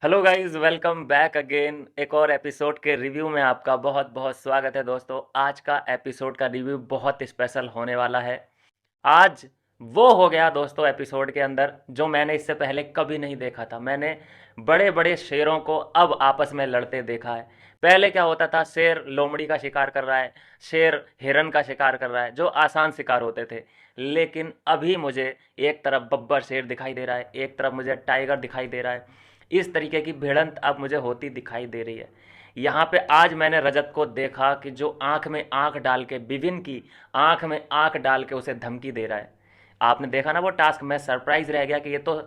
Hello guys, welcome back again. एक और episode के रिव्यू में आपका बहुत बहुत स्वागत है दोस्तों। आज का एपिसोड का रिव्यू बहुत स्पेशल होने वाला है। आज वो हो गया दोस्तों एपिसोड के अंदर जो मैंने इससे पहले कभी नहीं देखा था। मैंने बड़े बड़े शेरों को अब आपस में लड़ते देखा है। पहले क्या होता था, शेर लोमड़ी का शिकार कर रहा है, शेर हिरन का शिकार कर रहा है, जो आसान शिकार होते थे। लेकिन अभी मुझे एक तरफ बब्बर शेर दिखाई दे रहा है, एक तरफ मुझे टाइगर दिखाई दे रहा है। इस तरीके की भिड़ंत अब मुझे होती दिखाई दे रही है। यहाँ पे आज मैंने रजत को देखा कि जो आंख में आंख डाल के, विभिन्न की आंख में आंख डाल के उसे धमकी दे रहा है। आपने देखा ना वो टास्क, मैं सरप्राइज रह गया कि ये तो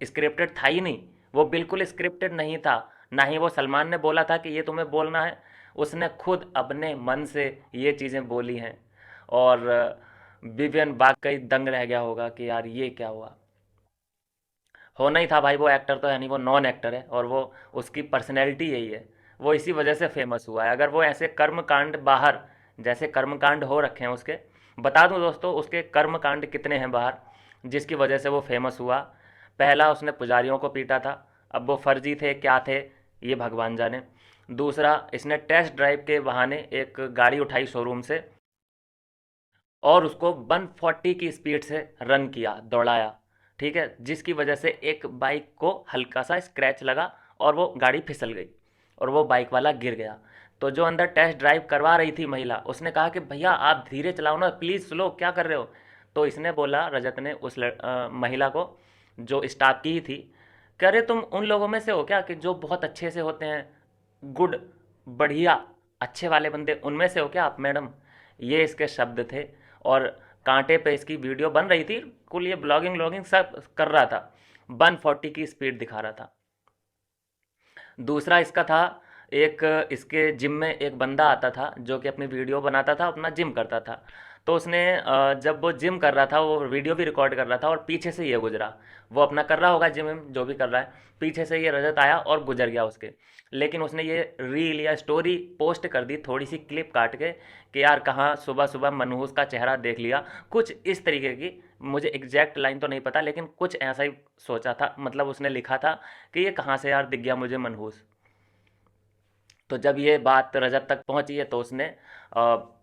स्क्रिप्टेड था ही नहीं। वो बिल्कुल स्क्रिप्टेड नहीं था। ना ही वो सलमान ने बोला था कि ये तुम्हें बोलना है। उसने खुद अपने मन से ये चीज़ें बोली हैं। और विवियन वाकई दंग रह गया होगा कि यार ये क्या हुआ। होना ही था भाई, वो एक्टर तो है नहीं, वो नॉन एक्टर है और वो उसकी पर्सनैलिटी यही है। वो इसी वजह से फेमस हुआ है। अगर वो ऐसे कर्मकांड बाहर, जैसे कर्मकांड हो रखे हैं उसके, बता दूं दोस्तों उसके कर्मकांड कितने हैं बाहर जिसकी वजह से वो फेमस हुआ। पहला, उसने पुजारियों को पीटा था। अब वो फर्जी थे क्या थे ये भगवान जाने। दूसरा, इसने टेस्ट ड्राइव के बहाने एक गाड़ी उठाई शोरूम से और उसको 140 की स्पीड से रन किया, दौड़ाया। ठीक है, जिसकी वजह से एक बाइक को हल्का सा स्क्रैच लगा और वो गाड़ी फिसल गई और वो बाइक वाला गिर गया। तो जो अंदर टेस्ट ड्राइव करवा रही थी महिला, उसने कहा कि भैया आप धीरे चलाओ ना, प्लीज़ स्लो, क्या कर रहे हो। तो इसने बोला, रजत ने उस महिला को, जो स्टाफ की ही थी, कह रहे तुम उन लोगों में से हो क्या कि जो बहुत अच्छे से होते हैं, गुड, बढ़िया, अच्छे वाले बंदे, उनमें से हो क्या आप मैडम। ये इसके शब्द थे। और कांटे पे इसकी वीडियो बन रही थी, कुल ये ब्लॉगिंग व्लॉगिंग सब कर रहा था। 140 की स्पीड दिखा रहा था। दूसरा इसका था, एक इसके जिम में एक बंदा आता था जो कि अपनी वीडियो बनाता था, अपना जिम करता था। तो उसने जब वो जिम कर रहा था, वो वीडियो भी रिकॉर्ड कर रहा था और पीछे से ये गुजरा। वो अपना कर रहा होगा जिम में, जो भी कर रहा है, पीछे से ये रजत आया और गुजर गया उसके। लेकिन उसने ये रील या स्टोरी पोस्ट कर दी, थोड़ी सी क्लिप काट के, कि यार कहाँ सुबह सुबह मनहूस का चेहरा देख लिया, कुछ इस तरीके की। मुझे एग्जैक्ट लाइन तो नहीं पता, लेकिन कुछ ऐसा ही सोचा था, मतलब उसने लिखा था कि ये कहाँ से यार दिख गया मुझे मनहूस। तो जब ये बात रजत तक पहुंची है तो उसने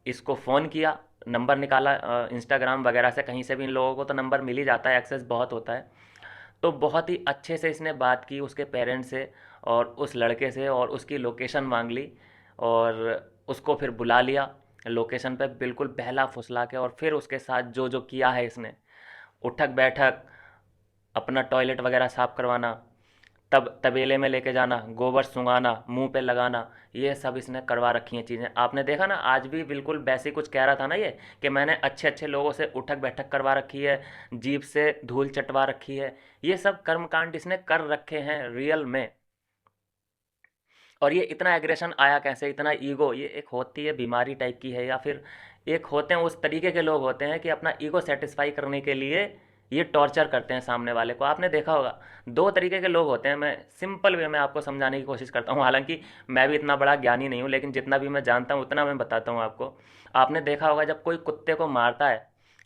इसको फ़ोन किया, नंबर निकाला इंस्टाग्राम वगैरह से, कहीं से भी इन लोगों को तो नंबर मिल ही जाता है, एक्सेस बहुत होता है। तो बहुत ही अच्छे से इसने बात की उसके पेरेंट्स से और उस लड़के से, और उसकी लोकेशन मांग ली और उसको फिर बुला लिया लोकेशन पे, बिल्कुल बहला फुसला के। और फिर उसके साथ जो जो किया है इसने, उठक बैठक, अपना टॉयलेट वगैरह साफ़ करवाना, तब तबेले में लेके जाना, गोबर सूंघाना, मुंह पे लगाना, ये सब इसने करवा रखी हैं चीज़ें। आपने देखा ना, आज भी बिल्कुल वैसे ही कुछ कह रहा था ना ये, कि मैंने अच्छे अच्छे लोगों से उठक बैठक करवा रखी है, जीप से धूल चटवा रखी है। ये सब कर्मकांड इसने कर रखे हैं रियल में। और ये इतना एग्रेशन आया कैसे, इतना ईगो, ये एक होती है बीमारी टाइप की है, या फिर एक होते हैं उस तरीके के लोग होते हैं कि अपना ईगो सेटिस्फाई करने के लिए ये टॉर्चर करते हैं सामने वाले को। आपने देखा होगा, दो तरीके के लोग होते हैं। मैं सिंपल वे में आपको समझाने की कोशिश करता हूँ, हालांकि मैं भी इतना बड़ा ज्ञानी नहीं हूँ, लेकिन जितना भी मैं जानता हूँ उतना मैं बताता हूँ आपको। आपने देखा होगा जब कोई कुत्ते को मारता है,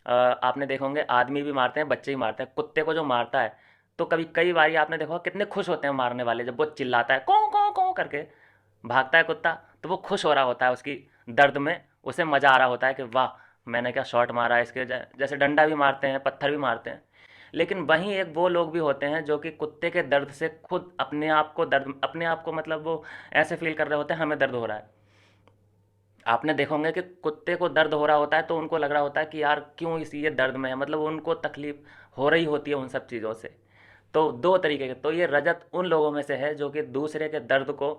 आपने देखा होंगे आदमी भी मारते हैं, बच्चे भी मारते हैं, कुत्ते को जो मारता है, तो कभी कई बार आपने देखा होगा कितने खुश होते हैं मारने वाले, जब वो चिल्लाता है कौ कौ कौ करके, भागता है कुत्ता, तो वो खुश हो रहा होता है उसकी दर्द में, उसे मज़ा आ रहा होता है कि वाह मैंने क्या शॉट मारा है इसके। जैसे डंडा भी मारते हैं, पत्थर भी मारते हैं। लेकिन वहीं एक वो लोग भी होते हैं जो कि कुत्ते के दर्द से खुद अपने आप को दर्द, अपने आप को मतलब वो ऐसे फील कर रहे होते हैं हमें दर्द हो रहा है। आपने देखा होंगे कि कुत्ते को दर्द हो रहा होता है तो उनको लग रहा होता है कि यार क्यों इस ये दर्द में है, मतलब उनको तकलीफ हो रही होती है उन सब चीज़ों से। तो दो तरीके के, तो ये रजत उन लोगों में से है जो कि दूसरे के दर्द को,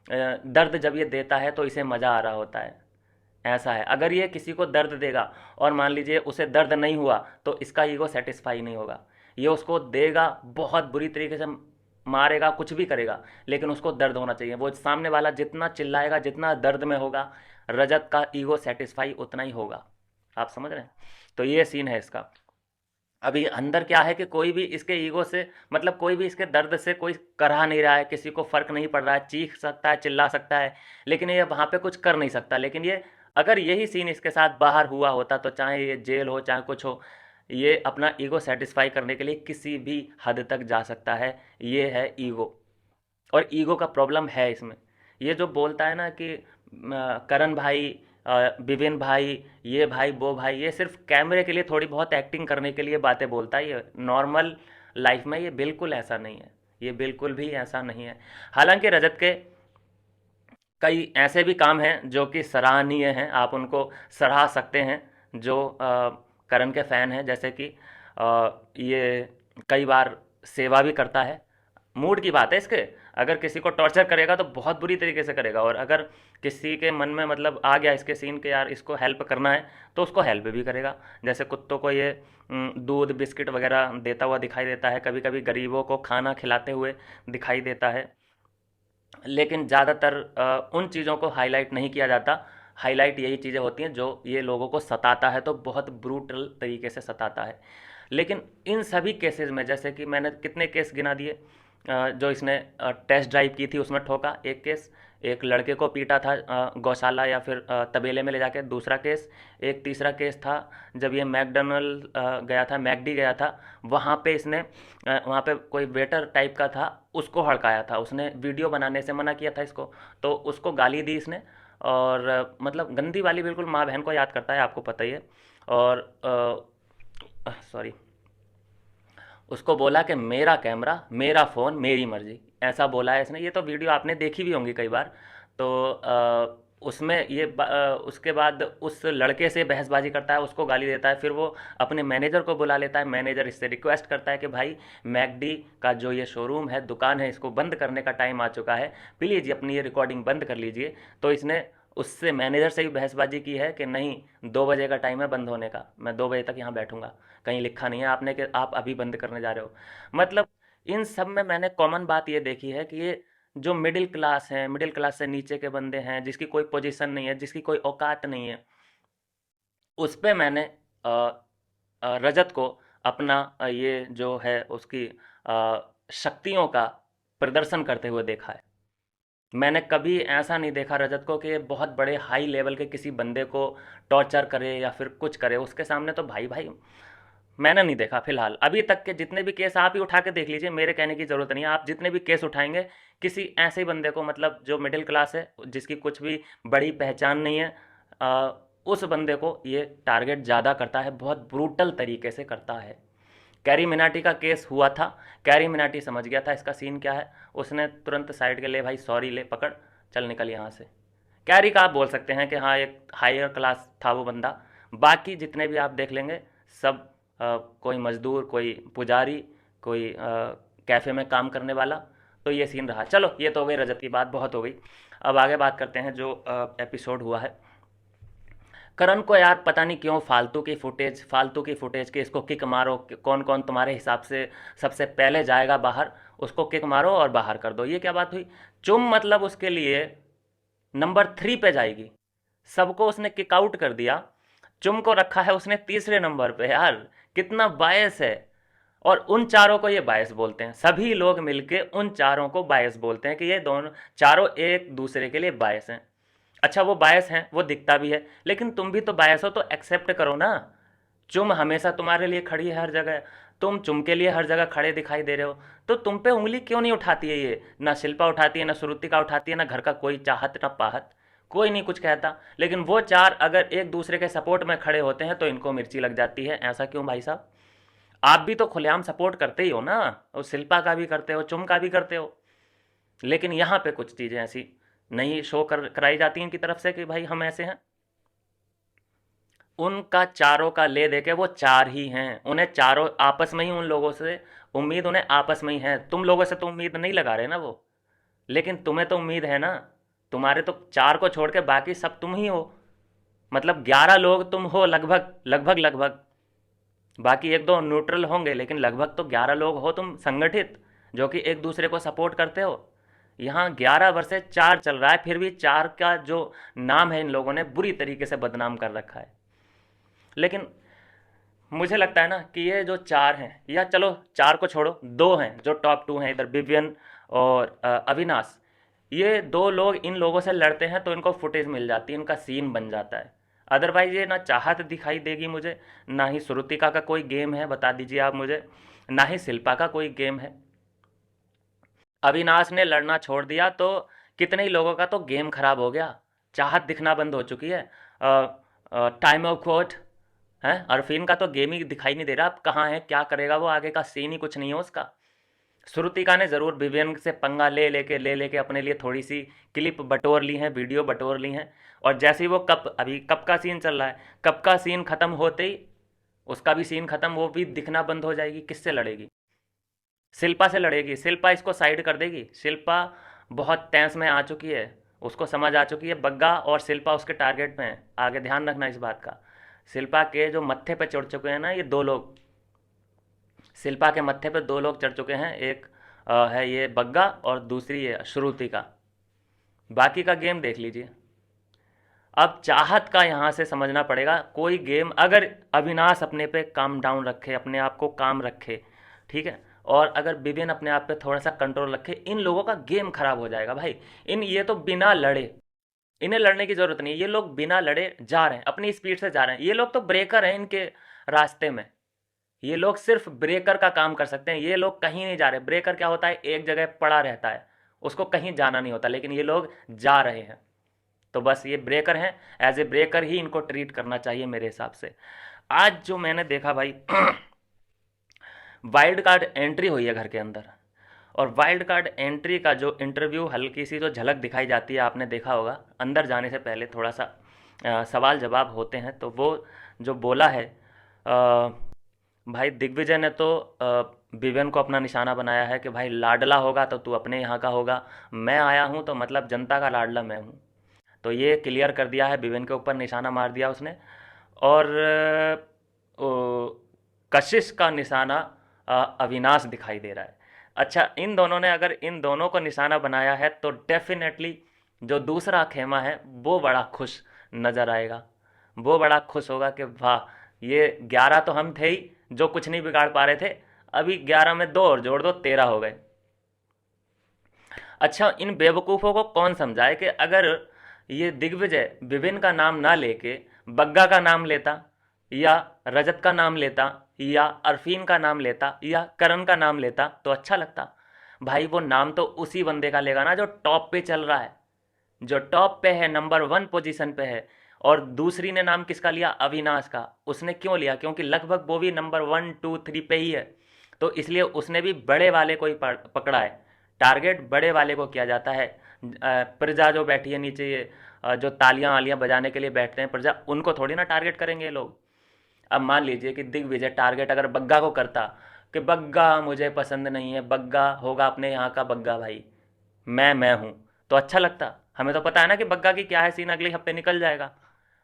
दर्द जब ये देता है तो इसे मज़ा आ रहा होता है। ऐसा है, अगर ये किसी को दर्द देगा और मान लीजिए उसे दर्द नहीं हुआ, तो इसका ईगो सेटिस्फाई नहीं होगा। ये उसको देगा, बहुत बुरी तरीके से मारेगा, कुछ भी करेगा, लेकिन उसको दर्द होना चाहिए। वो सामने वाला जितना चिल्लाएगा, जितना दर्द में होगा, रजत का ईगो सेटिस्फाई उतना ही होगा। आप समझ रहे हैं। तो ये सीन है इसका। अभी अंदर क्या है कि कोई भी इसके ईगो से, मतलब कोई भी इसके दर्द से कोई करहा नहीं रहा है, किसी को फ़र्क नहीं पड़ रहा है, चीख सकता है, चिल्ला सकता है, लेकिन ये वहाँ पे कुछ कर नहीं सकता। लेकिन ये, अगर यही सीन इसके साथ बाहर हुआ होता, तो चाहे ये जेल हो चाहे कुछ हो, ये अपना ईगो सेटिस्फाई करने के लिए किसी भी हद तक जा सकता है। ये है ईगो। और ईगो का प्रॉब्लम है इसमें। ये जो बोलता है ना कि करण भाई, विपिन भाई, ये भाई वो भाई, ये सिर्फ कैमरे के लिए थोड़ी बहुत एक्टिंग करने के लिए बातें बोलता है। ये नॉर्मल लाइफ में ये बिल्कुल ऐसा नहीं है, ये बिल्कुल भी ऐसा नहीं है। हालांकि रजत के कई ऐसे भी काम हैं जो कि सराहनीय हैं, आप उनको सराह सकते हैं। जो करण के फ़ैन हैं, जैसे कि ये कई बार सेवा भी करता है। मूड की बात है इसके। अगर किसी को टॉर्चर करेगा तो बहुत बुरी तरीके से करेगा, और अगर किसी के मन में मतलब आ गया इसके सीन के यार इसको हेल्प करना है, तो उसको हेल्प भी करेगा। जैसे कुत्तों को ये दूध बिस्किट वगैरह देता हुआ दिखाई देता है, कभी कभी गरीबों को खाना खिलाते हुए दिखाई देता है। लेकिन ज़्यादातर उन चीज़ों को हाईलाइट नहीं किया जाता। हाईलाइट यही चीज़ें होती हैं जो ये लोगों को सताता है, तो बहुत ब्रूटल तरीके से सताता है। लेकिन इन सभी केसेस में, जैसे कि मैंने कितने केस गिना दिए, जो इसने टेस्ट ड्राइव की थी उसमें ठोका एक केस, एक लड़के को पीटा था गौशाला या फिर तबेले में ले जाके दूसरा केस, एक तीसरा केस था जब ये मैकडोनल्ड गया था, मैकडी गया था, वहाँ पे इसने वहाँ पे कोई वेटर टाइप का था, उसको हड़काया था, उसने वीडियो बनाने से मना किया था इसको, तो उसको गाली दी इसने। और मतलब गंदी वाली, बिल्कुल माँ बहन को याद करता है, आपको पता ही है। और सॉरी, उसको बोला कि मेरा कैमरा, मेरा फ़ोन, मेरी मर्ज़ी, ऐसा बोला है इसने। ये तो वीडियो आपने देखी भी होंगी कई बार। तो उसमें ये उसके बाद उस लड़के से बहसबाजी करता है, उसको गाली देता है, फिर वो अपने मैनेजर को बुला लेता है। मैनेजर इससे रिक्वेस्ट करता है कि भाई मैकडी का जो ये शोरूम है, दुकान है, इसको बंद करने का टाइम आ चुका है, प्लीज़ ये अपनी ये रिकॉर्डिंग बंद कर लीजिए। तो इसने उससे मैनेजर से भी बहसबाजी की है कि नहीं, 2 बजे का टाइम है बंद होने का, मैं 2 बजे तक यहाँ बैठूंगा, कहीं लिखा नहीं है आपने कि आप अभी बंद करने जा रहे हो। मतलब इन सब में मैंने कॉमन बात ये देखी है कि ये जो मिडिल क्लास हैं, मिडिल क्लास से नीचे के बंदे हैं, जिसकी कोई पोजीशन नहीं है, जिसकी कोई औकात नहीं है, उस पे मैंने रजत को अपना ये जो है उसकी शक्तियों का प्रदर्शन करते हुए देखा है। मैंने कभी ऐसा नहीं देखा रजत को कि बहुत बड़े हाई लेवल के किसी बंदे को टॉर्चर करे या फिर कुछ करे। उसके सामने तो भाई भाई मैंने नहीं देखा। फिलहाल अभी तक के जितने भी केस आप ही उठा के देख लीजिए, मेरे कहने की ज़रूरत नहीं है। आप जितने भी केस उठाएंगे, किसी ऐसे ही बंदे को, मतलब जो मिडिल क्लास है, जिसकी कुछ भी बड़ी पहचान नहीं है, उस बंदे को ये टारगेट ज़्यादा करता है, बहुत ब्रूटल तरीके से करता है। कैरी मिनाटी का केस हुआ था, कैरी मिनाटी समझ गया था इसका सीन क्या है, उसने तुरंत साइड के ले, भाई सॉरी ले, पकड़, चल निकल यहाँ से। कैरी का आप बोल सकते हैं कि हाँ एक हायर क्लास था वो बंदा। बाकी जितने भी आप देख लेंगे सब कोई मजदूर, कोई पुजारी, कोई कैफ़े में काम करने वाला। तो ये सीन रहा। चलो ये तो हो गई रजत की बात, बहुत हो गई। अब आगे बात करते हैं जो एपिसोड हुआ है। करण को यार पता नहीं क्यों फालतू की फुटेज, फालतू की फुटेज के इसको किक मारो, कौन कौन तुम्हारे हिसाब से सबसे पहले जाएगा बाहर, उसको किक मारो और बाहर कर दो। ये क्या बात हुई? चुम मतलब उसके लिए नंबर 3 पे जाएगी, सबको उसने किक आउट कर दिया, चुम को रखा है उसने तीसरे नंबर पे। यार कितना बायस है। और उन चारों को ये बायस बोलते हैं, सभी लोग मिलके उन चारों को बायस बोलते हैं कि ये दोनों चारों एक दूसरे के लिए बायस हैं। अच्छा वो बायस हैं, वो दिखता भी है, लेकिन तुम भी तो बायस हो तो एक्सेप्ट करो ना। चुम हमेशा तुम्हारे लिए खड़ी है हर जगह, तुम चुम के लिए हर जगह खड़े दिखाई दे रहे हो, तो तुम पे उंगली क्यों नहीं उठाती है ये? ना शिल्पा उठाती है, ना श्रुतिका उठाती है, ना घर का कोई चाहत ना पाहत, कोई नहीं कुछ कहता। लेकिन वो चार अगर एक दूसरे के सपोर्ट में खड़े होते हैं तो इनको मिर्ची लग जाती है। ऐसा क्यों भाई साहब? आप भी तो खुलेआम सपोर्ट करते ही हो ना, और शिल्पा का भी करते हो, चुम का भी करते हो। लेकिन यहाँ पे कुछ चीज़ें ऐसी नहीं शो कराई जाती हैं इनकी तरफ से कि भाई हम ऐसे हैं। उनका चारों का ले दे के वो चार ही हैं, उन्हें चारों आपस में ही, उन लोगों से उम्मीद उन्हें आपस में ही है। तुम लोगों से तो उम्मीद नहीं लगा रहे ना वो, लेकिन तुम्हें तो उम्मीद है ना। तुम्हारे तो चार को छोड़ के बाकी सब तुम ही हो, मतलब 11 लोग तुम हो लगभग लगभग लगभग। बाकी एक दो न्यूट्रल होंगे, लेकिन लगभग तो 11 लोग हो तुम संगठित, जो कि एक दूसरे को सपोर्ट करते हो। यहाँ 11 वर्सेस 4 चल रहा है, फिर भी चार का जो नाम है इन लोगों ने बुरी तरीके से बदनाम कर रखा है। लेकिन मुझे लगता है ना कि ये जो चार हैं, या चलो चार को छोड़ो, दो हैं जो टॉप 2 हैं इधर, विवियन और अविनाश। ये दो लोग इन लोगों से लड़ते हैं तो इनको फुटेज मिल जाती है, इनका सीन बन जाता है। अदरवाइज ये ना चाहत दिखाई देगी मुझे, ना ही श्रुतिका का कोई गेम है, बता दीजिए आप मुझे, ना ही शिल्पा का कोई गेम है। अविनाश ने लड़ना छोड़ दिया तो कितने ही लोगों का तो गेम खराब हो गया, चाहत दिखना बंद हो चुकी है। टाइम ऑफ कोर्ट है, अरफीन का तो गेम ही दिखाई नहीं दे रहा, अब कहाँ है, क्या करेगा वो, आगे का सीन ही कुछ नहीं है उसका। श्रुतिका ने ज़रूर विवियन से पंगा ले लेके अपने लिए थोड़ी सी क्लिप बटोर ली हैं, वीडियो बटोर ली हैं। और जैसे ही वो कप, अभी कप का सीन चल रहा है, कप का सीन ख़त्म होते ही उसका भी सीन ख़त्म, वो भी दिखना बंद हो जाएगी। किससे लड़ेगी? शिल्पा से लड़ेगी। शिल्पा इसको साइड कर देगी। शिल्पा बहुत टेंस में आ चुकी है, उसको समझ आ चुकी है बग्गा और शिल्पा उसके टारगेट में है। आगे ध्यान रखना इस बात का। शिल्पा के जो मत्थे पे चढ़ चुके हैं ना ये दो लोग, शिल्पा के मत्थे पे दो लोग चढ़ चुके हैं। एक है ये बग्गा और दूसरी है श्रुति का। बाकी का गेम देख लीजिए। अब चाहत का यहाँ से समझना पड़ेगा, कोई गेम अगर अविनाश अपने पे काम डाउन रखे, अपने आप को काम रखे, ठीक है, और अगर विवेन अपने आप पे थोड़ा सा कंट्रोल रखे, इन लोगों का गेम खराब हो जाएगा भाई। ये तो बिना लड़े, इन्हें लड़ने की जरूरत नहीं है, ये लोग बिना लड़े जा रहे हैं, अपनी स्पीड से जा रहे हैं। ये लोग तो ब्रेकर हैं इनके रास्ते में, ये लोग सिर्फ ब्रेकर का काम कर सकते हैं। ये लोग कहीं नहीं जा रहे। ब्रेकर क्या होता है, एक जगह पड़ा रहता है, उसको कहीं जाना नहीं होता, लेकिन ये लोग जा रहे हैं। तो बस ये ब्रेकर हैं, एज ए ब्रेकर ही इनको ट्रीट करना चाहिए मेरे हिसाब से। आज जो मैंने देखा भाई वाइल्ड कार्ड एंट्री हुई है घर के अंदर, और वाइल्ड कार्ड एंट्री का जो इंटरव्यू, हल्की सी जो झलक दिखाई जाती है, आपने देखा होगा। अंदर जाने से पहले थोड़ा सा सवाल जवाब होते हैं, तो वो जो बोला है भाई दिग्विजय ने तो विवेन को अपना निशाना बनाया है कि भाई लाडला होगा तो तू अपने यहाँ का होगा, मैं आया हूँ तो मतलब जनता का लाडला मैं हूँ। तो ये क्लियर कर दिया है, विवेन के ऊपर निशाना मार दिया उसने। और कशिश का निशाना अविनाश दिखाई दे रहा है। अच्छा, इन दोनों ने अगर इन दोनों को निशाना बनाया है तो डेफिनेटली जो दूसरा खेमा है वो बड़ा खुश नज़र आएगा। वो बड़ा खुश होगा कि वाह, ये 11 तो हम थे ही जो कुछ नहीं बिगाड़ पा रहे थे, अभी 11 में 2 और जोड़ दो 13 हो गए। अच्छा, इन बेवकूफ़ों को कौन समझाए कि अगर ये दिग्विजय विभिन्न का नाम ना लेके बग्गा का नाम लेता, या रजत का नाम लेता, या अरफीन का नाम लेता, या करण का नाम लेता तो अच्छा लगता। भाई वो नाम तो उसी बंदे का लेगा ना जो टॉप पे चल रहा है, जो टॉप पे है, नंबर 1 पोजीशन पे है। और दूसरी ने नाम किसका लिया? अविनाश का। उसने क्यों लिया? क्योंकि लगभग वो भी नंबर 1 2 3 पे ही है, तो इसलिए उसने भी बड़े वाले को ही पकड़ा है। टारगेट बड़े वाले को किया जाता है। प्रजा जो बैठी है नीचे, ये जो तालियां वालियां बजाने के लिए बैठते हैं प्रजा, उनको थोड़ी ना टारगेट करेंगे ये लोग। अब मान लीजिए कि दिग्विजय टारगेट अगर बग्गा को करता कि बग्गा मुझे पसंद नहीं है, बग्गा होगा अपने यहाँ का बग्गा भाई, मैं हूँ, तो अच्छा लगता। हमें तो पता है ना कि बग्गा की क्या है सीन, अगले हफ्ते निकल जाएगा।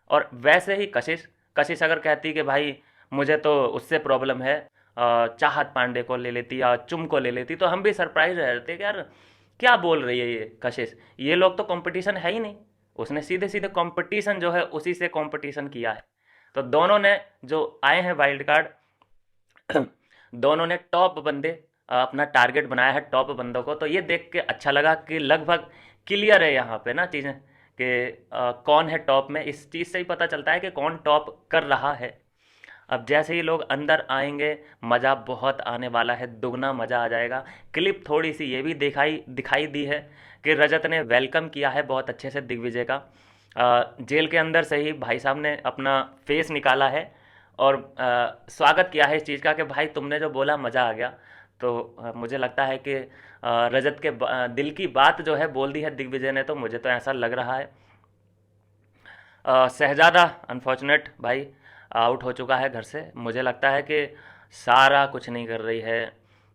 और वैसे ही कशिश कशिश अगर कहती कि भाई मुझे तो उससे प्रॉब्लम है, चाहत पांडे को ले लेती या चुम को ले लेती, तो हम भी सरप्राइज रह जाते कि यार क्या बोल रही है ये कशिश, ये लोग तो कंपटीशन है ही नहीं। उसने सीधे सीधे कंपटीशन जो है उसी से कंपटीशन किया है। तो दोनों ने जो आए हैं वाइल्ड कार्ड दोनों ने टॉप बंदे अपना टारगेट बनाया है, टॉप बंदों को। तो ये देख के अच्छा लगा कि लगभग क्लियर है यहाँ पे ना चीज़ें कि कौन है टॉप में। इस चीज़ से ही पता चलता है कि कौन टॉप कर रहा है। अब जैसे ही लोग अंदर आएंगे मज़ा बहुत आने वाला है, दुगना मज़ा आ जाएगा। क्लिप थोड़ी सी ये भी दिखाई दिखाई दी है कि रजत ने वेलकम किया है बहुत अच्छे से दिग्विजय का। जेल के अंदर से ही भाई साहब ने अपना फेस निकाला है और स्वागत किया है इस चीज़ का कि भाई तुमने जो बोला मज़ा आ गया। तो मुझे लगता है कि रजत के दिल की बात जो है बोल दी है दिग्विजय ने, तो मुझे तो ऐसा लग रहा है। शहजादा अनफॉर्चुनेट भाई आउट हो चुका है घर से। मुझे लगता है कि सारा कुछ नहीं कर रही है,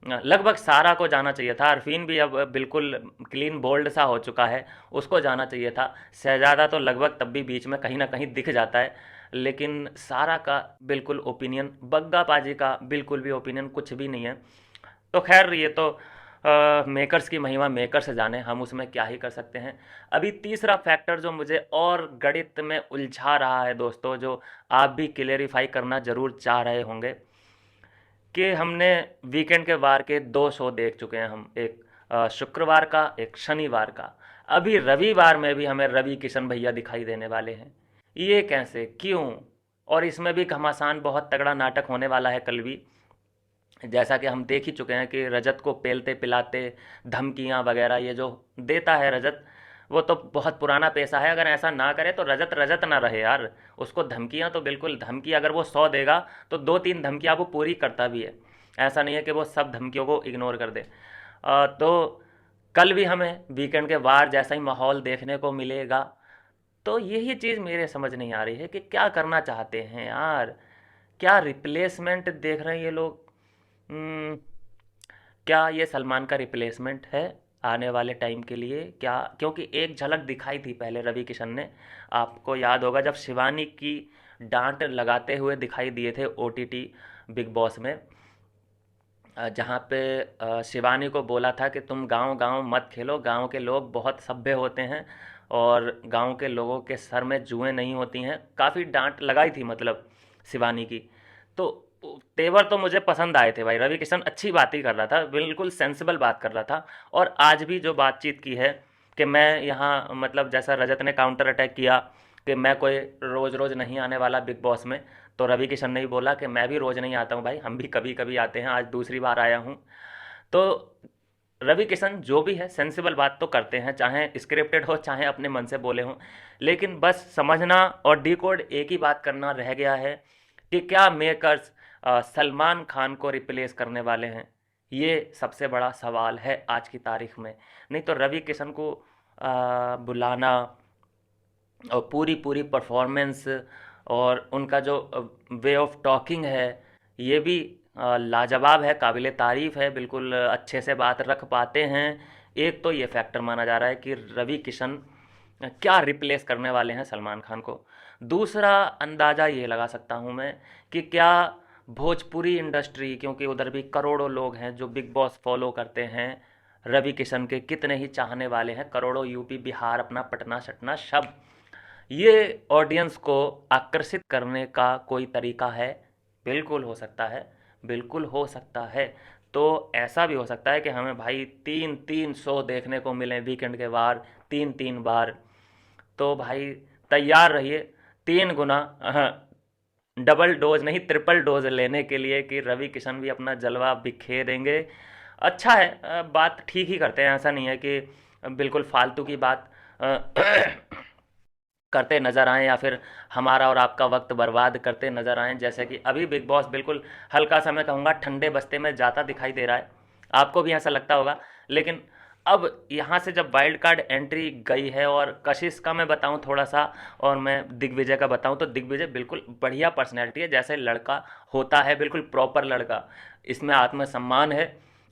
लगभग सारा को जाना चाहिए था। अरफीन भी अब बिल्कुल क्लीन बोल्ड सा हो चुका है, उसको जाना चाहिए था। शहजादा तो लगभग तब भी बीच में कहीं ना कहीं दिख जाता है, लेकिन सारा का बिल्कुल ओपिनियन, बग्गा पाजी का बिल्कुल भी ओपिनियन कुछ भी नहीं है। तो खैर ये तो मेकर्स की महिमा मेकर से जाने, हम उसमें क्या ही कर सकते हैं। अभी तीसरा फैक्टर जो मुझे और गणित में उलझा रहा है दोस्तों, जो आप भी क्लेरिफाई करना ज़रूर चाह रहे होंगे, कि हमने वीकेंड के वार के 2 शो देख चुके हैं हम, एक शुक्रवार का, एक शनिवार का। अभी रविवार में भी हमें रवि किशन भैया दिखाई देने वाले हैं। ये कैसे, क्यों? और इसमें भी घमासान बहुत तगड़ा नाटक होने वाला है कल भी। जैसा कि हम देख ही चुके हैं कि रजत को पेलते पिलाते धमकियां वगैरह ये जो देता है रजत, वो तो बहुत पुराना पेशा है। अगर ऐसा ना करे तो रजत रजत ना रहे यार। उसको धमकियां तो बिल्कुल, धमकी अगर वो 100 देगा तो 2-3 धमकियां वो पूरी करता भी है। ऐसा नहीं है कि वो सब धमकियों को इग्नोर कर दे। तो कल भी हमें वीकेंड के वार जैसा ही माहौल देखने को मिलेगा। तो यही चीज़ मेरे समझ नहीं आ रही है कि क्या करना चाहते हैं यार। क्या रिप्लेसमेंट देख रहे हैं ये लोग? हम्म, क्या ये सलमान का रिप्लेसमेंट है आने वाले टाइम के लिए क्या? क्योंकि एक झलक दिखाई थी पहले रवि किशन ने, आपको याद होगा जब शिवानी की डांट लगाते हुए दिखाई दिए थे ओटीटी बिग बॉस में। जहाँ पे शिवानी को बोला था कि तुम गांव गांव मत खेलो, गांव के लोग बहुत सभ्य होते हैं और गांव के लोगों के सर में जुएं नहीं होती हैं। काफ़ी डांट लगाई थी मतलब शिवानी की। तो तेवर तो मुझे पसंद आए थे भाई। रवि किशन अच्छी बात ही कर रहा था, बिल्कुल सेंसिबल बात कर रहा था। और आज भी जो बातचीत की है कि मैं यहाँ मतलब जैसा रजत ने काउंटर अटैक किया कि मैं कोई रोज़ रोज़ नहीं आने वाला बिग बॉस में, तो रवि किशन ने भी बोला कि मैं भी रोज़ नहीं आता हूँ भाई, हम भी कभी कभी आते हैं, आज दूसरी बार आया हूँ। तो रवि किशन जो भी है सेंसिबल बात तो करते हैं, चाहे स्क्रिप्टेड हो चाहे अपने मन से बोले हों। लेकिन बस समझना और डिकोड एक ही बात करना रह गया है कि क्या मेकर्स सलमान खान को रिप्लेस करने वाले हैं। ये सबसे बड़ा सवाल है आज की तारीख में। नहीं तो रवि किशन को बुलाना और पूरी पूरी परफॉर्मेंस और उनका जो वे ऑफ टॉकिंग है ये भी लाजवाब है, काबिल तारीफ़ है, बिल्कुल अच्छे से बात रख पाते हैं। एक तो ये फैक्टर माना जा रहा है कि रवि किशन क्या रिप्लेस करने वाले हैं सलमान खान को। दूसरा अंदाज़ा ये लगा सकता हूँ मैं कि क्या भोजपुरी इंडस्ट्री, क्योंकि उधर भी करोड़ों लोग हैं जो बिग बॉस फॉलो करते हैं, रवि किशन के कितने ही चाहने वाले हैं, करोड़ों, यूपी बिहार अपना पटना सटना सब, ये ऑडियंस को आकर्षित करने का कोई तरीका है? बिल्कुल हो सकता है, बिल्कुल हो सकता है। तो ऐसा भी हो सकता है कि हमें भाई 3-3 शो देखने को मिले वीकेंड के वार, 3-3 बार। तो भाई तैयार रहिए 3 गुना, डबल डोज नहीं ट्रिपल डोज लेने के लिए कि रवि किशन भी अपना जलवा बिखेरेंगे। अच्छा है, बात ठीक ही करते हैं, ऐसा नहीं है कि बिल्कुल फालतू की बात करते नज़र आएँ या फिर हमारा और आपका वक्त बर्बाद करते नज़र आएँ। जैसे कि अभी बिग बॉस बिल्कुल हल्का सा मैं कहूँगा ठंडे बस्ते में जाता दिखाई दे रहा है, आपको भी ऐसा लगता होगा। लेकिन अब यहाँ से जब वाइल्ड कार्ड एंट्री गई है, और कशिश का मैं बताऊँ थोड़ा सा और मैं दिग्विजय का बताऊँ, तो दिग्विजय बिल्कुल बढ़िया पर्सनैलिटी है, जैसे लड़का होता है, बिल्कुल प्रॉपर लड़का। इसमें आत्मसम्मान है,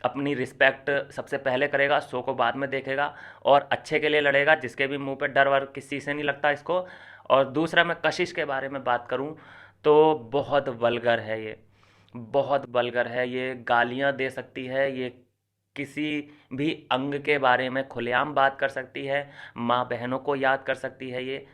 अपनी रिस्पेक्ट सबसे पहले करेगा, शो को बाद में देखेगा और अच्छे के लिए लड़ेगा, जिसके भी मुंह पे डर वर किसी से नहीं लगता इसको। और दूसरा मैं कशिश के बारे में बात करूं तो बहुत वल्गर है ये, बहुत वल्गर है ये, गालियां दे सकती है ये, किसी भी अंग के बारे में खुलेआम बात कर सकती है, माँ बहनों को याद कर सकती है ये।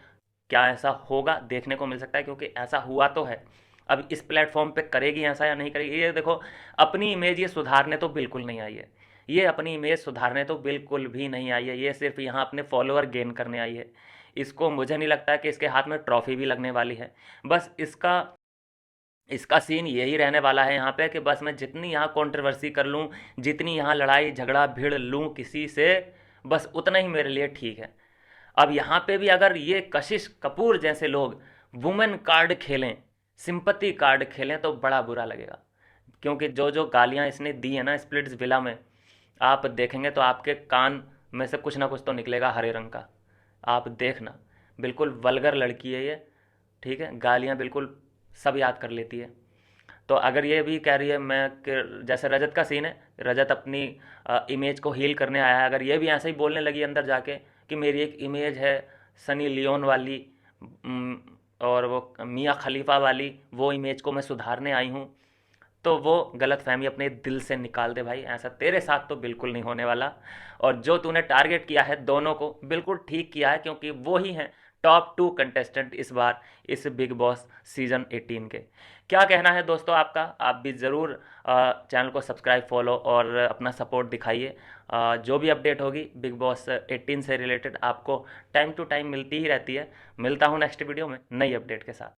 क्या ऐसा होगा? देखने को मिल सकता है, क्योंकि ऐसा हुआ तो है। अब इस प्लेटफॉर्म पे करेगी ऐसा या नहीं करेगी, ये देखो। अपनी इमेज ये सुधारने तो बिल्कुल नहीं आई है, ये अपनी इमेज सुधारने तो बिल्कुल भी नहीं आई है, ये सिर्फ यहाँ अपने फॉलोअर गेन करने आई है। इसको मुझे नहीं लगता है कि इसके हाथ में ट्रॉफी भी लगने वाली है। बस इसका इसका सीन यही रहने वाला है यहाँ पे कि बस मैं जितनी यहाँ कंट्रोवर्सी कर लूँ, जितनी यहाँ लड़ाई झगड़ा भिड़ लूँ किसी से, बस उतना ही मेरे लिए ठीक है। अब यहाँ पे भी अगर ये कशिश कपूर जैसे लोग वुमेन कार्ड खेलें, सिंपति कार्ड खेलें, तो बड़ा बुरा लगेगा। क्योंकि जो जो गालियाँ इसने दी है ना स्प्लिट्स विला में, आप देखेंगे तो आपके कान में से कुछ ना कुछ तो निकलेगा हरे रंग का। आप देखना, बिल्कुल वल्गर लड़की है ये, ठीक है, गालियाँ बिल्कुल सब याद कर लेती है। तो अगर ये भी कह रही है मैं जैसे रजत का सीन है, रजत अपनी इमेज को हील करने आया है, अगर ये भी ऐसे ही बोलने लगी अंदर जाके कि मेरी एक इमेज है सनी लियोन वाली, उम, और वो मियाँ खलीफा वाली, वो इमेज को मैं सुधारने आई हूँ, तो वो गलत फहमी अपने दिल से निकाल दे भाई। ऐसा तेरे साथ तो बिल्कुल नहीं होने वाला। और जो तूने टारगेट किया है दोनों को, बिल्कुल ठीक किया है, क्योंकि वो ही हैं टॉप 2 कंटेस्टेंट इस बार इस बिग बॉस सीज़न 18 के। क्या कहना है दोस्तों आपका? आप भी ज़रूर चैनल को सब्सक्राइब, फॉलो और अपना सपोर्ट दिखाइए। जो भी अपडेट होगी बिग बॉस 18 से रिलेटेड आपको टाइम टू टाइम मिलती ही रहती है। मिलता हूँ नेक्स्ट वीडियो में नई अपडेट के साथ।